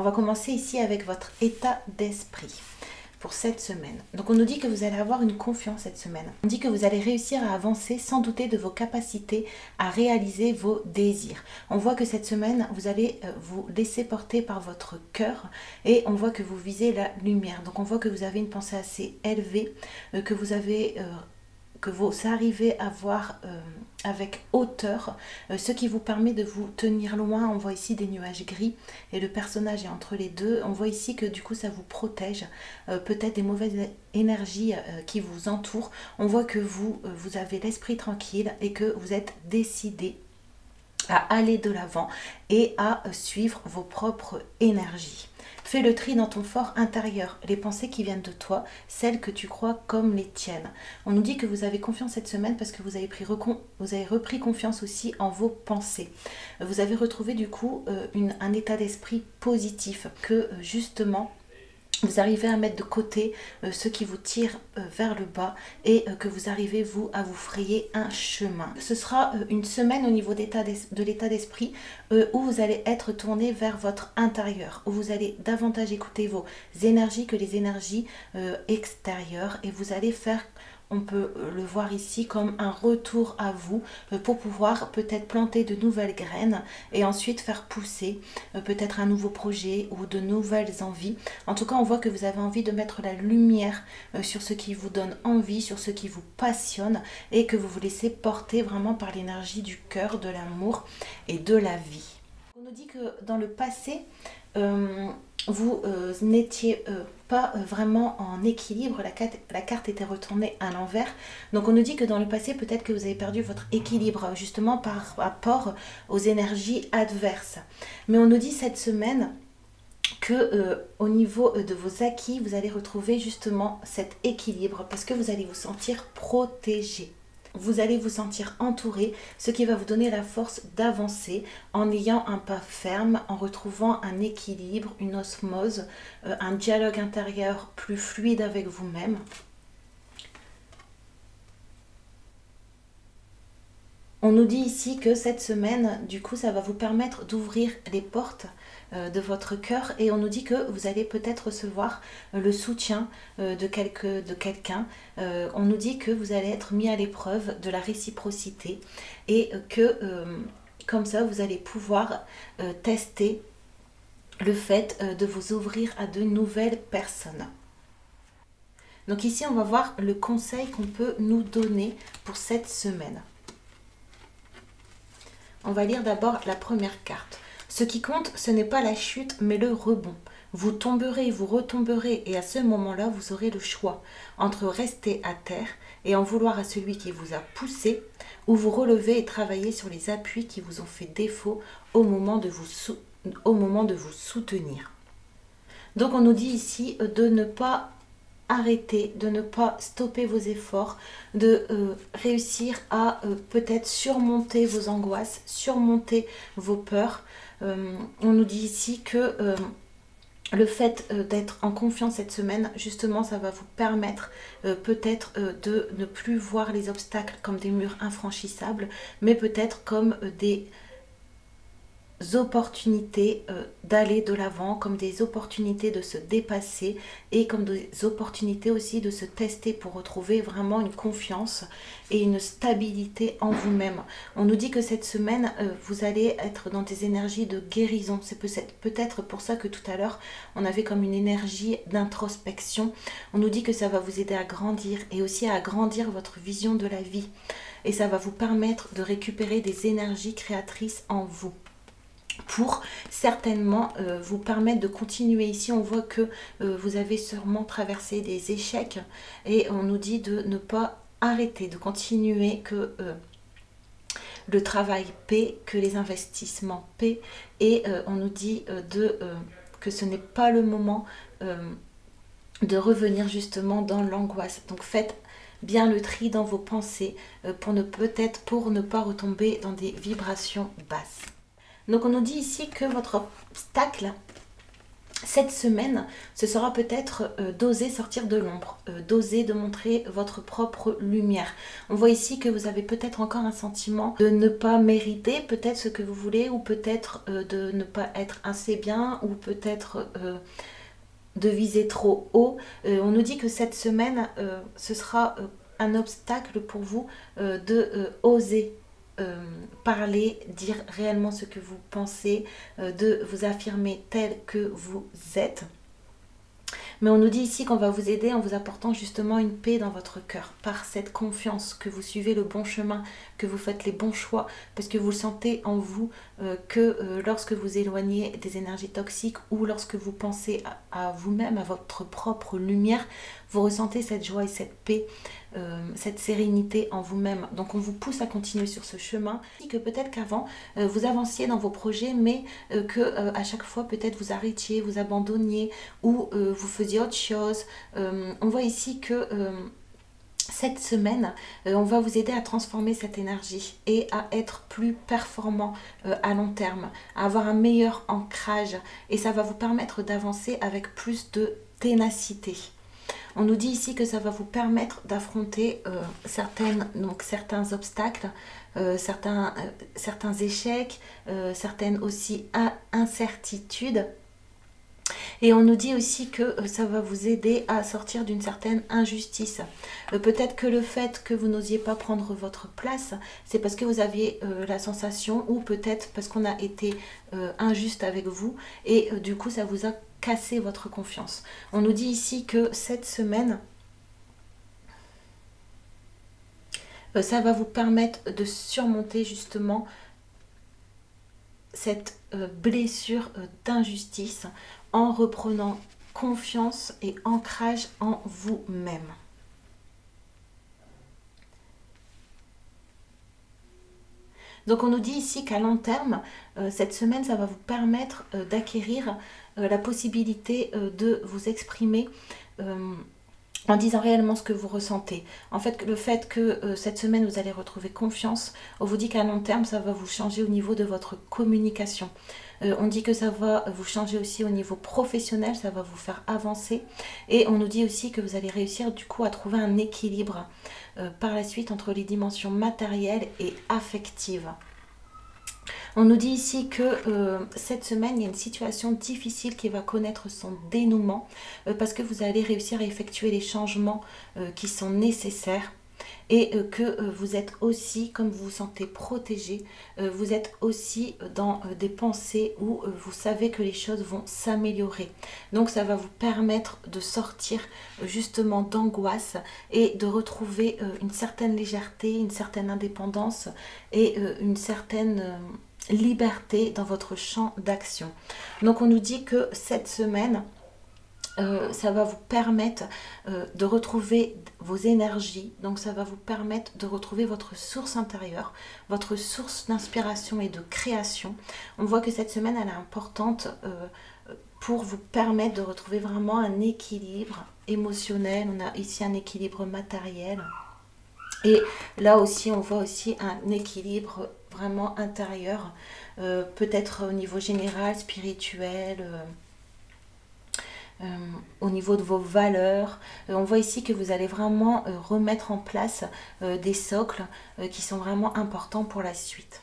va commencer ici avec votre état d'esprit pour cette semaine. Donc on nous dit que vous allez avoir une confiance cette semaine. On dit que vous allez réussir à avancer sans douter de vos capacités à réaliser vos désirs. On voit que cette semaine, vous allez vous laisser porter par votre cœur et on voit que vous visez la lumière. Donc on voit que vous avez une pensée assez élevée, que vous arrivez à voir avec hauteur, ce qui vous permet de vous tenir loin. On voit ici des nuages gris et le personnage est entre les deux. On voit ici que du coup ça vous protège, peut-être des mauvaises énergies qui vous entourent. On voit que vous avez l'esprit tranquille et que vous êtes décidé à aller de l'avant et à suivre vos propres énergies. Fais le tri dans ton fort intérieur, les pensées qui viennent de toi, celles que tu crois comme les tiennes. On nous dit que vous avez confiance cette semaine parce que vous avez repris confiance aussi en vos pensées. Vous avez retrouvé du coup un état d'esprit positif que justement vous arrivez à mettre de côté ce qui vous tire vers le bas et que vous arrivez à vous frayer un chemin. Ce sera une semaine au niveau de l'état d'esprit où vous allez être tourné vers votre intérieur, où vous allez davantage écouter vos énergies que les énergies extérieures et vous allez faire, on peut le voir ici comme un retour à vous pour pouvoir peut-être planter de nouvelles graines et ensuite faire pousser peut-être un nouveau projet ou de nouvelles envies. En tout cas, on voit que vous avez envie de mettre la lumière sur ce qui vous donne envie, sur ce qui vous passionne et que vous vous laissez porter vraiment par l'énergie du cœur, de l'amour et de la vie. On nous dit que dans le passé, vous n'étiez pas vraiment en équilibre, la carte était retournée à l'envers. Donc on nous dit que dans le passé, peut-être que vous avez perdu votre équilibre, justement par rapport aux énergies adverses. Mais on nous dit cette semaine que au niveau de vos acquis, vous allez retrouver justement cet équilibre parce que vous allez vous sentir protégé. Vous allez vous sentir entouré, ce qui va vous donner la force d'avancer en ayant un pas ferme, en retrouvant un équilibre, une osmose, un dialogue intérieur plus fluide avec vous-même. On nous dit ici que cette semaine, du coup, ça va vous permettre d'ouvrir les portes de votre cœur et on nous dit que vous allez peut-être recevoir le soutien de quelqu'un. On nous dit que vous allez être mis à l'épreuve de la réciprocité et que comme ça, vous allez pouvoir tester le fait de vous ouvrir à de nouvelles personnes. Donc ici, on va voir le conseil qu'on peut nous donner pour cette semaine. On va lire d'abord la première carte. Ce qui compte, ce n'est pas la chute, mais le rebond. Vous tomberez, vous retomberez, et à ce moment-là, vous aurez le choix entre rester à terre et en vouloir à celui qui vous a poussé, ou vous relever et travailler sur les appuis qui vous ont fait défaut au moment de vous soutenir. Donc on nous dit ici de ne pas arrêter, de ne pas stopper vos efforts, de réussir à peut-être surmonter vos angoisses, surmonter vos peurs. On nous dit ici que le fait d'être en confiance cette semaine, justement, ça va vous permettre peut-être de ne plus voir les obstacles comme des murs infranchissables, mais peut-être comme des opportunités d'aller de l'avant, comme des opportunités de se dépasser et comme des opportunités aussi de se tester pour retrouver vraiment une confiance et une stabilité en vous-même. On nous dit que cette semaine, vous allez être dans des énergies de guérison. C'est peut-être pour ça que tout à l'heure, on avait comme une énergie d'introspection. On nous dit que ça va vous aider à grandir et aussi à agrandir votre vision de la vie. Et ça va vous permettre de récupérer des énergies créatrices en vous, pour certainement vous permettre de continuer. Ici on voit que vous avez sûrement traversé des échecs et on nous dit de ne pas arrêter, de continuer, que le travail paie, que les investissements paient et on nous dit que ce n'est pas le moment de revenir justement dans l'angoisse. Donc faites bien le tri dans vos pensées pour ne pas retomber dans des vibrations basses. Donc on nous dit ici que votre obstacle Cette semaine, ce sera peut-être d'oser sortir de l'ombre, d'oser de montrer votre propre lumière. On voit ici que vous avez peut-être encore un sentiment de ne pas mériter peut-être ce que vous voulez, ou peut-être de ne pas être assez bien, ou peut-être de viser trop haut. On nous dit que cette semaine, ce sera un obstacle pour vous de oser parler, dire réellement ce que vous pensez, de vous affirmer tel que vous êtes. Mais on nous dit ici qu'on va vous aider en vous apportant justement une paix dans votre cœur, par cette confiance que vous suivez le bon chemin, que vous faites les bons choix, parce que vous le sentez en vous, que lorsque vous éloignez des énergies toxiques, ou lorsque vous pensez à vous-même, à votre propre lumière, vous ressentez cette joie et cette paix, cette sérénité en vous-même. Donc on vous pousse à continuer sur ce chemin, et que peut-être qu'avant vous avanciez dans vos projets, mais que à chaque fois peut-être vous arrêtiez, vous abandonniez, ou vous faisiez autre chose. On voit ici que cette semaine, on va vous aider à transformer cette énergie et à être plus performant à long terme, à avoir un meilleur ancrage, et ça va vous permettre d'avancer avec plus de ténacité. On nous dit ici que ça va vous permettre d'affronter certains obstacles, certains échecs, certaines aussi incertitudes. Et on nous dit aussi que ça va vous aider à sortir d'une certaine injustice. Peut-être que le fait que vous n'osiez pas prendre votre place, c'est parce que vous aviez la sensation, ou peut-être parce qu'on a été injuste avec vous, et du coup ça vous a cassé votre confiance. On nous dit ici que cette semaine, ça va vous permettre de surmonter justement cette blessure d'injustice, en reprenant confiance et ancrage en vous-même. Donc on nous dit ici qu'à long terme, cette semaine, ça va vous permettre d'acquérir la possibilité de vous exprimer en disant réellement ce que vous ressentez. En fait, le fait que cette semaine, vous allez retrouver confiance, on vous dit qu'à long terme, ça va vous changer au niveau de votre communication. On dit que ça va vous changer aussi au niveau professionnel, ça va vous faire avancer. Et on nous dit aussi que vous allez réussir du coup à trouver un équilibre par la suite entre les dimensions matérielles et affectives. On nous dit ici que cette semaine, il y a une situation difficile qui va connaître son dénouement, parce que vous allez réussir à effectuer les changements qui sont nécessaires, et que vous êtes aussi, comme vous vous sentez protégé, vous êtes aussi dans des pensées où vous savez que les choses vont s'améliorer. Donc ça va vous permettre de sortir justement d'angoisse et de retrouver une certaine légèreté, une certaine indépendance et une certaine liberté dans votre champ d'action. Donc on nous dit que cette semaine, ça va vous permettre de retrouver vos énergies, donc ça va vous permettre de retrouver votre source intérieure, votre source d'inspiration et de création. On voit que cette semaine, elle est importante pour vous permettre de retrouver vraiment un équilibre émotionnel. On a ici un équilibre matériel, et là aussi on voit aussi un équilibre vraiment intérieur, peut-être au niveau général, spirituel, au niveau de vos valeurs. On voit ici que vous allez vraiment remettre en place des socles qui sont vraiment importants pour la suite.